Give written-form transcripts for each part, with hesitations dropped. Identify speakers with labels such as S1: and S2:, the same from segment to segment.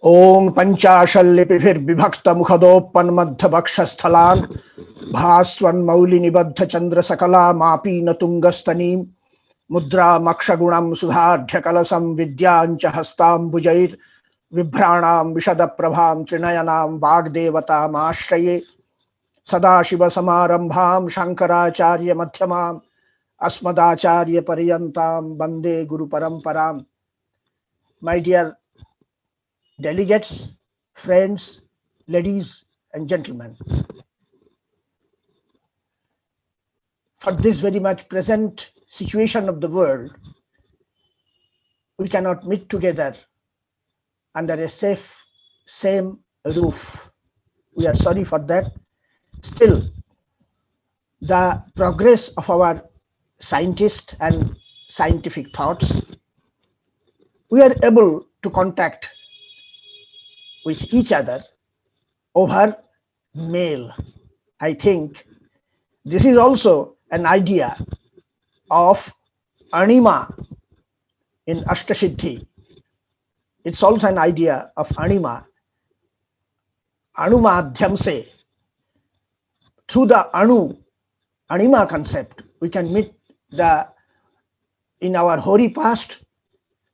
S1: ओं पंचाशल्लिपिभिर्विभक्त मुखदोपन्मध्यवक्षस्थलान् भास्वन्मौलिनिबद्ध चंद्र सकला मापीन तुंगस्तनीं मुद्रामक्षगुणं सुधाढ्यकलसं विद्यांच हस्ताम्बुजैर् विभ्राणां विशदप्रभां त्रिनयनां वाग्देवतामाश्रये सदाशिवसमारम्भां शङ्कराचार्यमध्यमाम् अस्मदाचार्यपर्यन्तां वन्दे गुरुपरम्परां. My dear delegates, friends, ladies and gentlemen, for this very much present situation of the world, we cannot meet together under a same roof. We are sorry for that. Still, the progress of our scientists and scientific thoughts, we are able to contact with each other over mail. I think this is also an idea of anima in Ashtasiddhi. It's also an idea of anima. Anumadhyamse. Through the anima concept, we can meet in our hoary past,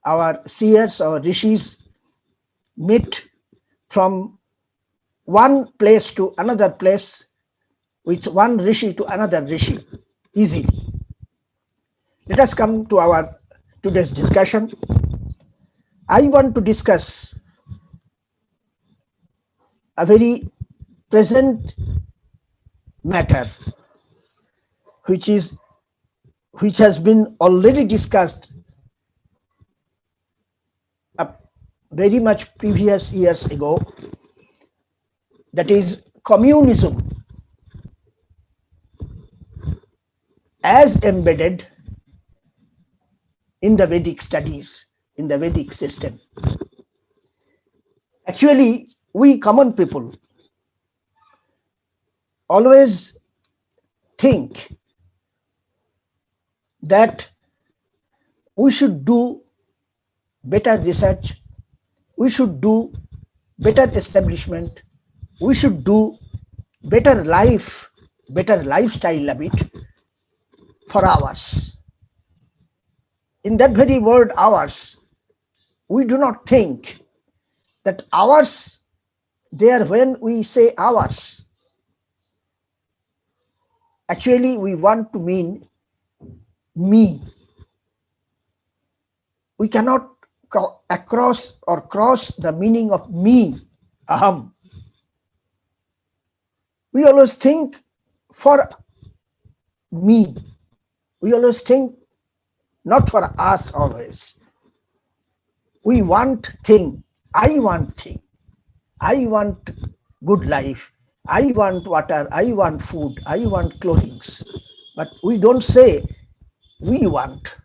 S1: our seers, our rishis meet from one place to another place, with one rishi to another rishi, easily. Let us come to our today's discussion. I want to discuss a very present matter which has been already discussed very much previous years ago, that is communism as embedded in the Vedic studies, in the Vedic system. Actually, we common people always think that we should do better research, we should do better establishment, we should do better lifestyle of it for ours. In that very word ours, we do not think that ours there, when we say ours, actually we want to mean me. We cannot cross the meaning of me, aham. We always think for me. We always think not for us always. We want thing. I want thing. I want good life. I want water. I want food. I want clothing. But we don't say we want.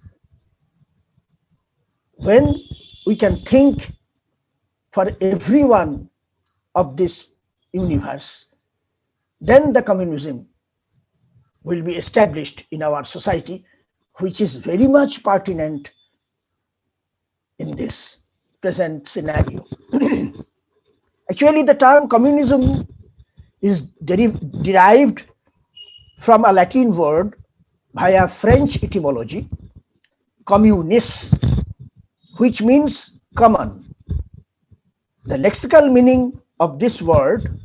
S1: When we can think for everyone of this universe, then the communism will be established in our society, which is very much pertinent in this present scenario. Actually, the term communism is derived from a Latin word via French etymology, communis, which means common. The lexical meaning of this word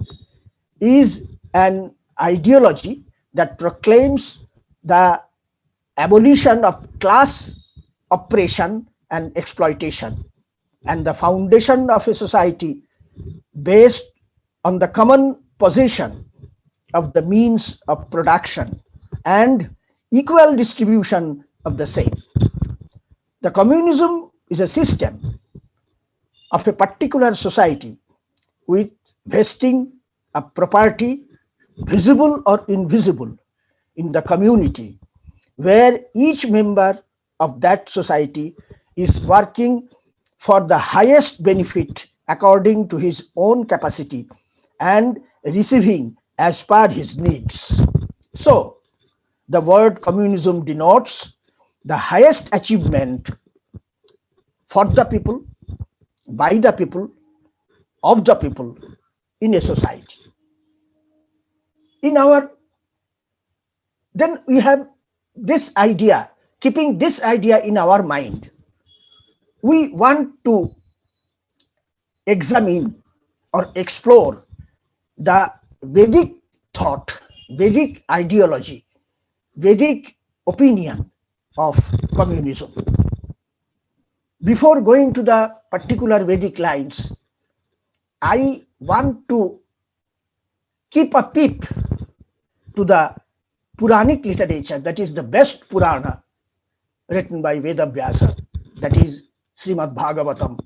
S1: is an ideology that proclaims the abolition of class oppression and exploitation, and the foundation of a society based on the common possession of the means of production and equal distribution of the same. The communism is a system of a particular society with vesting of property, visible or invisible, in the community, where each member of that society is working for the highest benefit according to his own capacity and receiving as per his needs. So, the word communism denotes the highest achievement for the people, by the people, of the people in a society. Then we have this idea, keeping this idea in our mind, we want to examine or explore the Vedic thought, Vedic ideology, Vedic opinion of communism. Before going to the particular Vedic lines, I want to keep a peep to the Puranic literature, that is the best Purana written by S-Vyasa, that is Srimad Bhagavatam.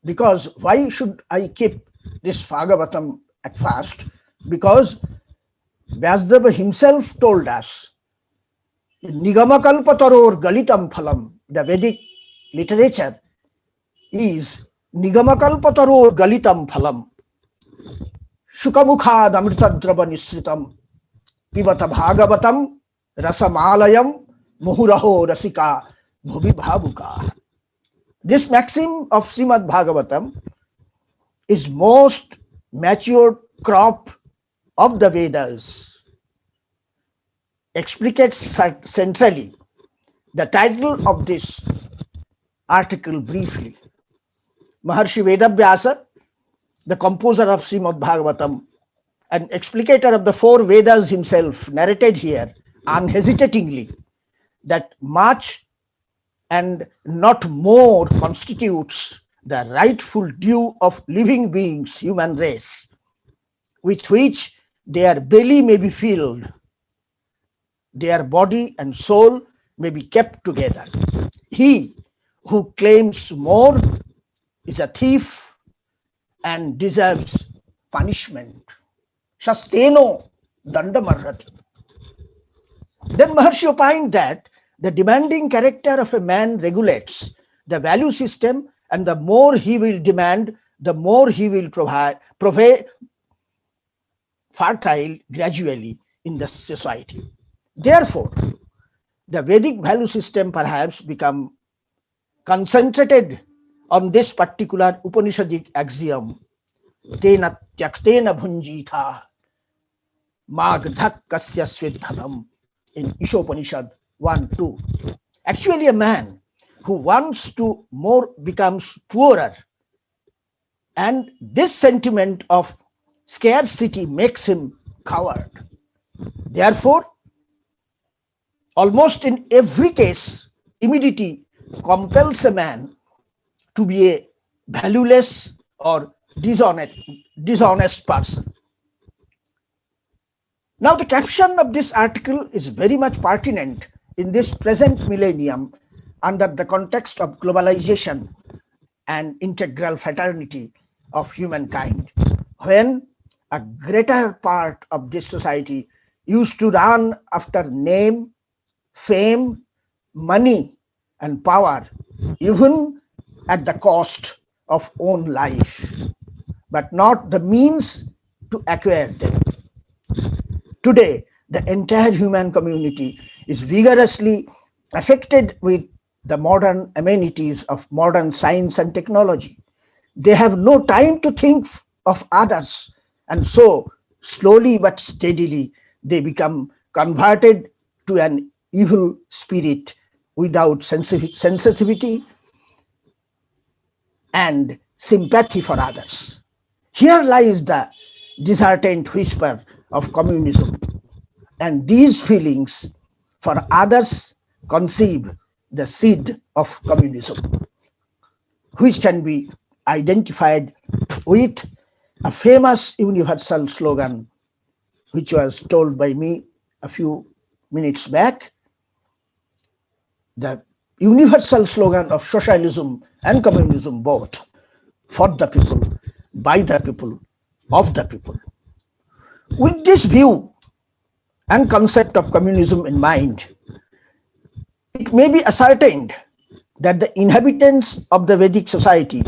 S1: Because why should I keep this Bhagavatam at first? Because Vyasadeva himself told us, Nigamakalpataror Galitam Phalam, the Vedic literature is Nigamakalpataror Galitam Phalam, Shukamukhad Amritadrava Nisritam, Pivata Bhagavatam Rasamalayam Muhuraho Rasika Bhuvi Bhavuka. This maxim of Srimad Bhagavatam is most mature crop of the Vedas. Explicates centrally the title of this article briefly. Maharshi Vedavyasa, the composer of Srimad Bhagavatam and explicator of the four Vedas himself, narrated here unhesitatingly that much and not more constitutes the rightful due of living beings, human race, with which their belly may be filled, their body and soul may be kept together. He who claims more is a thief and deserves punishment. Shasteno dandamarhati. Then Maharshi opined that the demanding character of a man regulates the value system, and the more he will demand, the more he will provide fertile gradually in the society. Therefore, the Vedic value system perhaps become concentrated on this particular Upanishadic axiom, Tena tyaktena bhunjitha magdhak kasya svedhanam, in Ishopanishad 1:2. Actually, a man who wants to more becomes poorer, and this sentiment of scarcity makes him coward. Therefore, almost in every case, timidity compels a man to be a valueless or dishonest person. Now, the caption of this article is very much pertinent in this present millennium under the context of globalization and integral fraternity of humankind, when a greater part of this society used to run after name, fame, money, and power, even at the cost of own life, but not the means to acquire them. Today, the entire human community is vigorously affected with the modern amenities of modern science and technology. They have no time to think of others, and so slowly but steadily they become converted to an evil spirit without sensitivity and sympathy for others. Here lies the disheartened whisper of communism, and these feelings for others conceive the seed of communism, which can be identified with a famous universal slogan which was told by me a few minutes back. The universal slogan of socialism and communism both: for the people, by the people, of the people. With this view and concept of communism in mind, it may be ascertained that the inhabitants of the Vedic society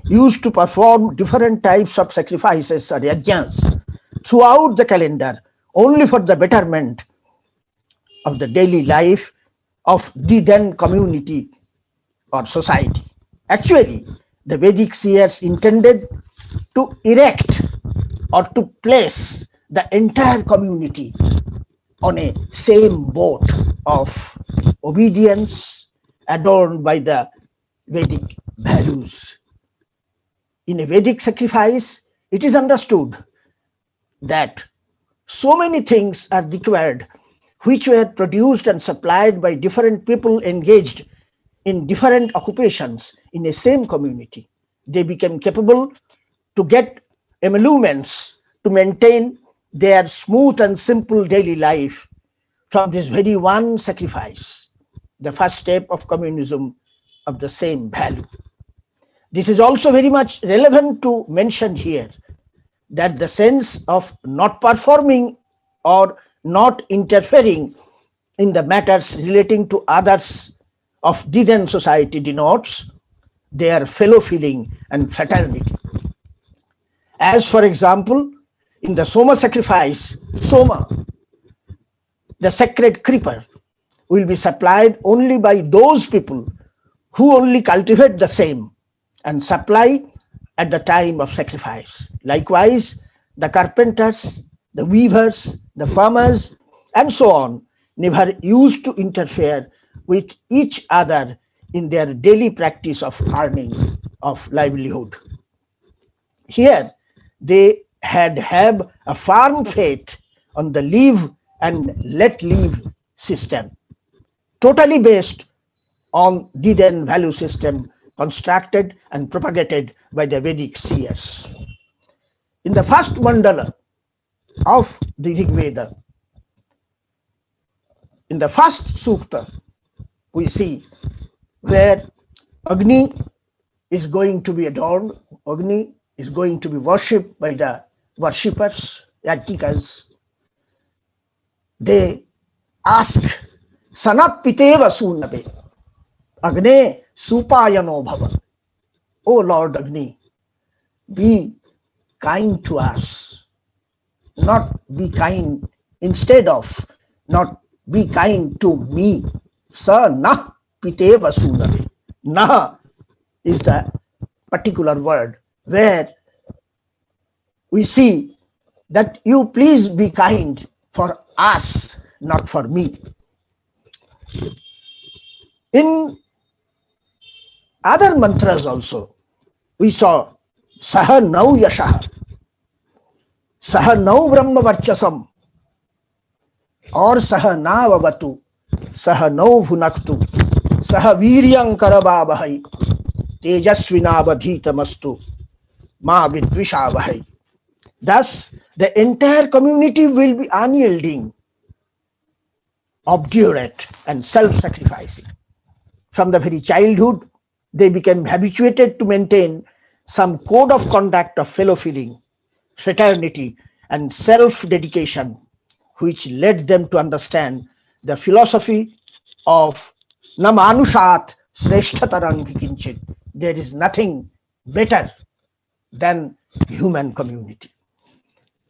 S1: used to perform different types of sacrifices or yajnas throughout the calendar only for the betterment of the daily life of the then community or society. Actually, the Vedic seers intended to erect or to place the entire community on a same boat of obedience adorned by the Vedic values. In a Vedic sacrifice, it is understood that so many things are required which were produced and supplied by different people engaged in different occupations in a same community. They became capable to get emoluments to maintain their smooth and simple daily life from this very one sacrifice, the first step of communism of the same value. This is also very much relevant to mention here that the sense of not performing or not interfering in the matters relating to others of the then society denotes their fellow feeling and fraternity. As for example, in the Soma sacrifice, Soma, the sacred creeper, will be supplied only by those people who only cultivate the same and supply at the time of sacrifice. Likewise, the carpenters, the weavers, the farmers, and so on never used to interfere with each other in their daily practice of earning of livelihood. Here, they had have a firm faith on the live and let live system, totally based on the then value system constructed and propagated by the Vedic seers. In the first mandala of the Rig Veda, in the first sukta, we see where Agni is going to be adorned, Agni is going to be worshipped by the worshippers, Yajikas. They ask, Sanapiteva Sunabe, Agne Supayano Bhava. O Lord Agni, be kind to us, not be kind, instead of not be kind to me. Sa nah piteva sunabe. Nah is the particular word where we see that you please be kind for us, not for me. In other mantras also, we saw Saha Nau Yashaha, Saha Nau Brahma Varchasam, or Saha Navavatu, Saha Nau Bhunaktu, Saha Viryam Karabhavahai, Tejasvinavadhitamastu, Ma Vidvishavahai. Thus, the entire community will be unyielding, obdurate, and self-sacrificing. From the very childhood, they became habituated to maintain some code of conduct of fellow feeling, fraternity, and self-dedication, which led them to understand the philosophy of Namanushat Sreshthatarangi Kinchit. There is nothing better than human community,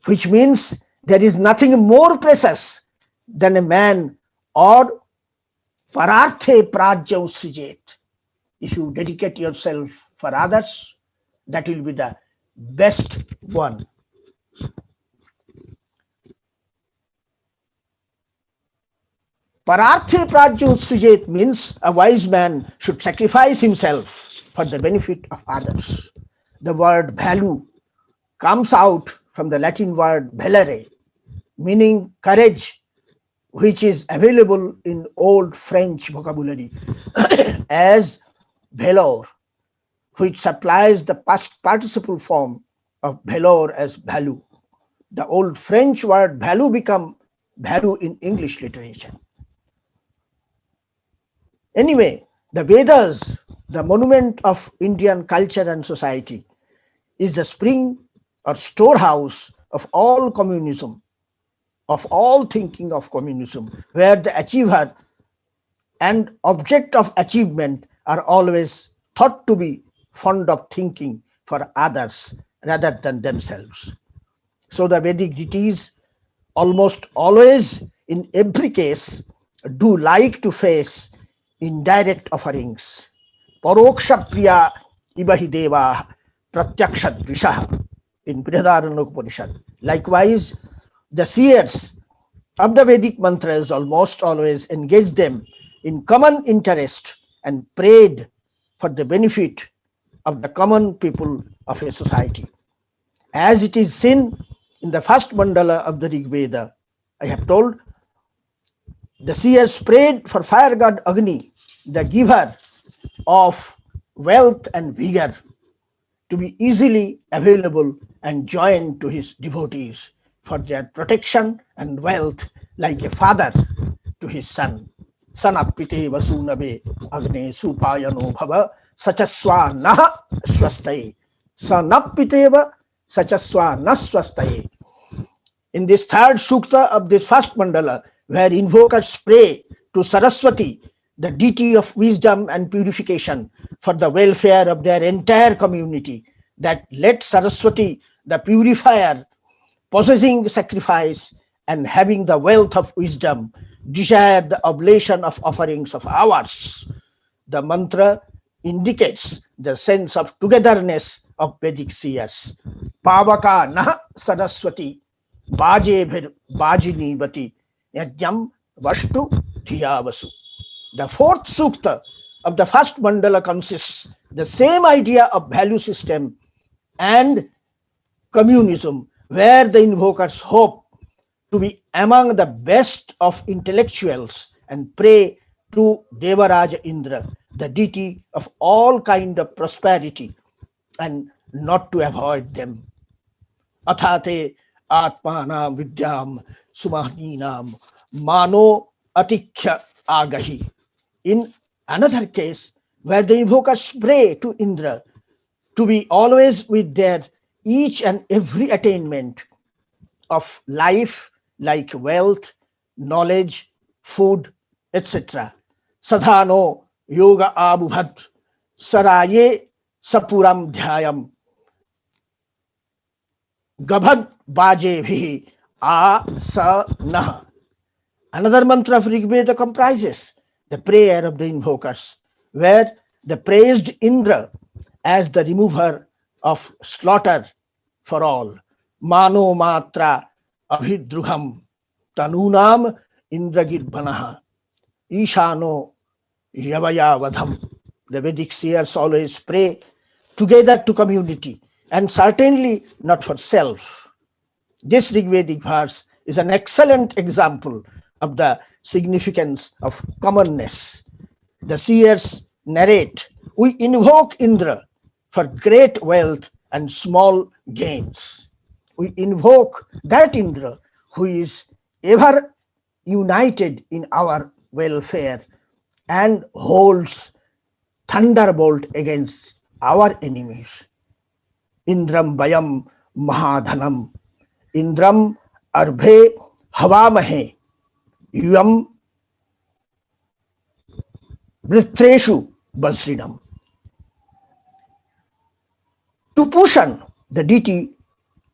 S1: which means there is nothing more precious than a man or pararthe prajya usrijet. If you dedicate yourself for others, that will be the best one. Pararthe prajya usrijet means a wise man should sacrifice himself for the benefit of others. The word value comes out from the Latin word valere, meaning courage, which is available in old French vocabulary as valor, which supplies the past participle form of valor as value. The old French word value become value in English literature. Anyway, the Vedas, the monument of Indian culture and society, is the spring or storehouse of all communism, of all thinking of communism, where the achiever and object of achievement are always thought to be fond of thinking for others rather than themselves. So the Vedic deities almost always, in every case, do like to face indirect offerings. Paroksha priya ibahi deva pratyakshadrishaha in Brihadaranyaka Upanishad. Likewise, the seers of the Vedic mantras almost always engaged them in common interest and prayed for the benefit of the common people of a society. As it is seen in the first mandala of the Rig Veda, I have told, the seers prayed for fire god Agni, the giver of wealth and vigor, to be easily available and joined to his devotees for their protection and wealth, like a father to his son. Sanapite vasunabe agne supayano bhava sachaswa naha swastaye. Sanapiteva sachaswa naswastaye. In this third sukta of this first mandala, where invokers pray to Saraswati, the deity of wisdom and purification, for the welfare of their entire community, that let Saraswati, the purifier, possessing sacrifice and having the wealth of wisdom, desire the oblation of offerings of ours. The mantra indicates the sense of togetherness of Vedic seers. Pavaka nah Saraswati Bajebhir Bajinivati Yajnam Vastu Dhiyavasu. The fourth sukta of the first mandala consists the same idea of value system and communism, where the invokers hope to be among the best of intellectuals and pray to Devaraja Indra, the deity of all kind of prosperity, and not to avoid them. Athate atmanam vidyam sumahninam mano atikhya agahi. In another case, where the invokers pray to Indra to be always with their each and every attainment of life, like wealth, knowledge, food, etc. Sadhano yoga abubhat saraye sapuram dhyayam gabhad baje bhi a sa nah. Another mantra of Rig Veda comprises the prayer of the invokers, where they praised Indra as the remover of slaughter for all. Mano matra abhidrugham tanunam indragirbhanaha ishano yavayavadham. The Vedic seers always pray together to community and certainly not for self. This Rigvedic verse is an excellent example of the significance of commonness. The seers narrate, we invoke Indra for great wealth and small gains. We invoke that Indra who is ever united in our welfare and holds thunderbolt against our enemies. Indram Bayam Mahadhanam, Indram Arbhe Havamahe, Yam Vrithreshu Basrinam. To Pushan, the deity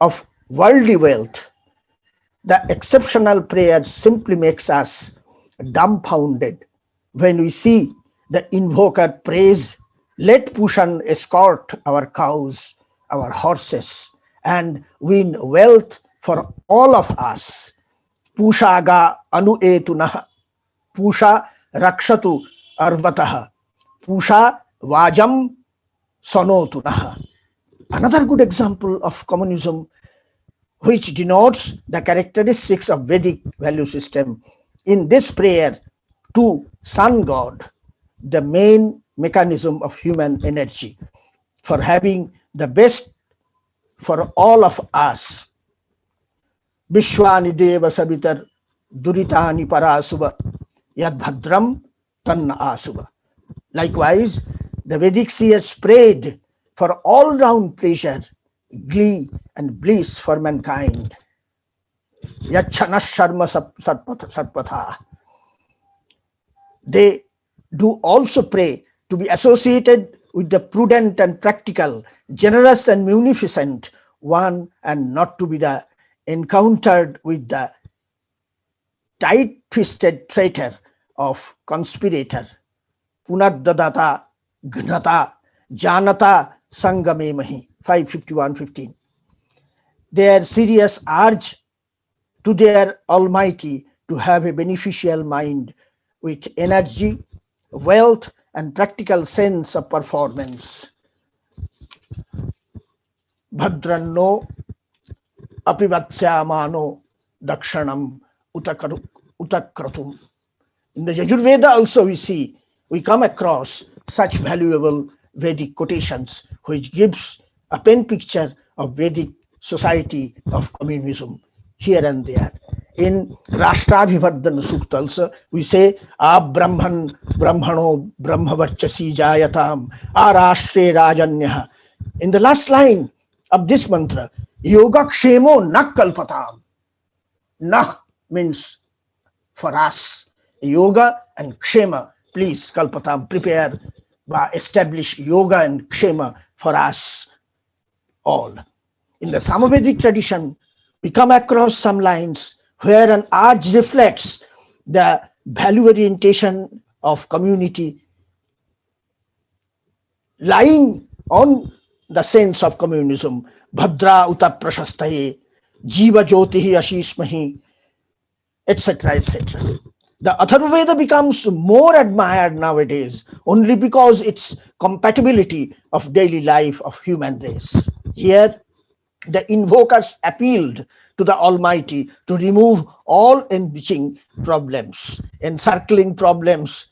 S1: of worldly wealth, the exceptional prayer simply makes us dumbfounded when we see the invoker praise, let Pushan escort our cows, our horses, and win wealth for all of us. Pushaga anu etunah, Pusha rakshatu arvataha, Pusha vajam sanotunah. Another good example of communism, which denotes the characteristics of Vedic value system. In this prayer to Sun God, the main mechanism of human energy for having the best for all of us. Vishwani Deva Sabitar Duritani Parasuba Yad Bhadram Tanna Asuba. Likewise, the Vedic seers prayed for all-round pleasure, glee, and bliss for mankind. Yachana Sharma Satpatha. They do also pray to be associated with the prudent and practical, generous and munificent one, and not to be the encountered with the tight-fisted traitor of conspirator. Punadadata Gnata Janata Sangame Mahi. 5:51-15. Their serious urge to their Almighty to have a beneficial mind with energy, wealth, and practical sense of performance. Bhadranno apivatsyamano dakshanam utakratum. In the Yajurveda also we come across such valuable Vedic quotations which gives a pen picture of Vedic society of communism here and there. In Rashtrabhivardhana Sukta also we say Brahman Brahmano Brahmavarchasi Jayatam Arashtre Rajanyah. In the last line of this mantra, Yoga Kshemo Na Kalpatam. Na means for us. Yoga and Kshema, please Kalpatam, prepare, establish yoga and Kshema for us all. In the Samavedic tradition, we come across some lines where an urge reflects the value orientation of community lying on the sense of communism. Bhadra uta prashastaye, jiva jyotihi ashishmahi, etc., etc. The Atharvaveda becomes more admired nowadays only because its compatibility of daily life of human race. Here, the invokers appealed to the Almighty to remove all enriching problems, encircling problems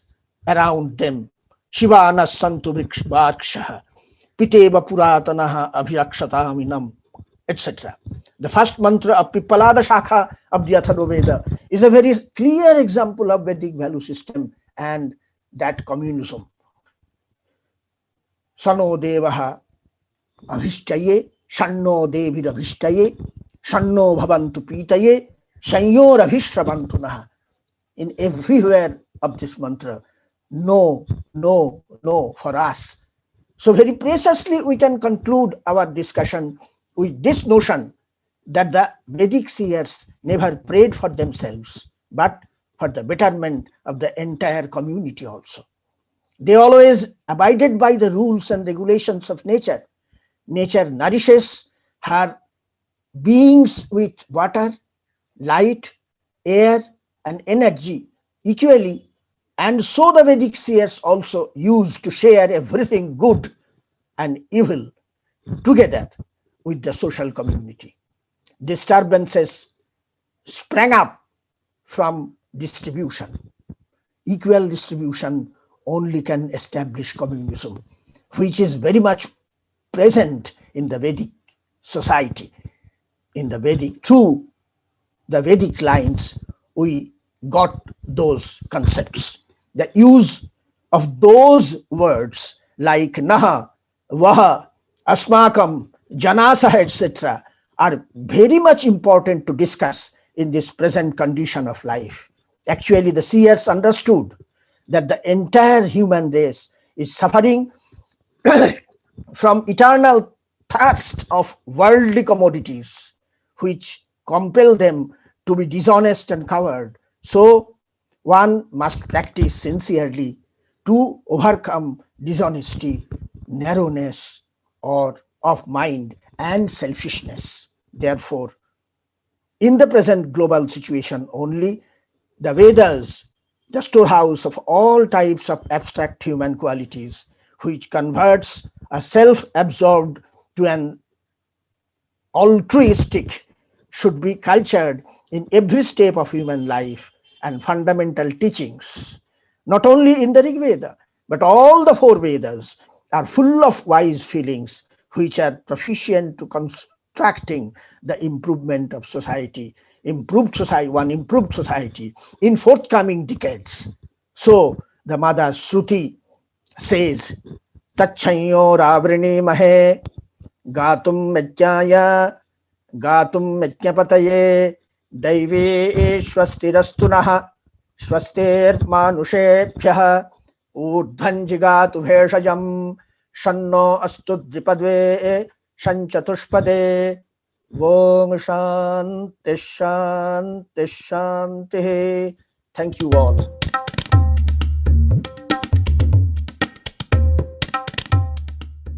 S1: around them. Shivana santu vrikshaha, piteva puratanaha abhirakshataminam, etc. The first mantra of Pippalada Shakha of the Atharvaveda is a very clear example of Vedic value system and that communism. Sano devaha avishtaye, shanno devir avishtaye, shanno bhavantu pitaye, shanyor avishravantunaha. In everywhere of this mantra, no, no, no for us. So very preciously we can conclude our discussion with this notion that the Vedic seers never prayed for themselves, but for the betterment of the entire community also. They always abided by the rules and regulations of nature. Nature nourishes her beings with water, light, air, and energy equally, and so the Vedic seers also used to share everything good and evil together with the social community. Disturbances sprang up from distribution. Equal distribution only can establish communism, which is very much present in the Vedic society. In the Vedic, through the Vedic lines, we got those concepts. The use of those words like Naha, Vaha, Asmakam, Janasaha, etc., are very much important to discuss in this present condition of life. Actually, the seers understood that the entire human race is suffering from eternal thirst of worldly commodities, which compel them to be dishonest and coward. So, one must practice sincerely to overcome dishonesty, narrowness, or of mind and selfishness. Therefore, in the present global situation only, the Vedas, the storehouse of all types of abstract human qualities, which converts a self-absorbed to an altruistic, should be cultured in every step of human life, and fundamental teachings, not only in the Rig Veda, but all the four Vedas are full of wise feelings which are proficient to constructing the improvement of society, improved society in forthcoming decades. So the Mother Shruti says, Tachanyo Ravrine Mahe Gatum Metyaya Gatum Metyapataye Daive Swastirastunaha Swaster Manushebhyah Urdhanjigatu Bheshajam Shanno Astudripadve Shanchatushpade Om Shanti Shanti Shanti. Thank you all.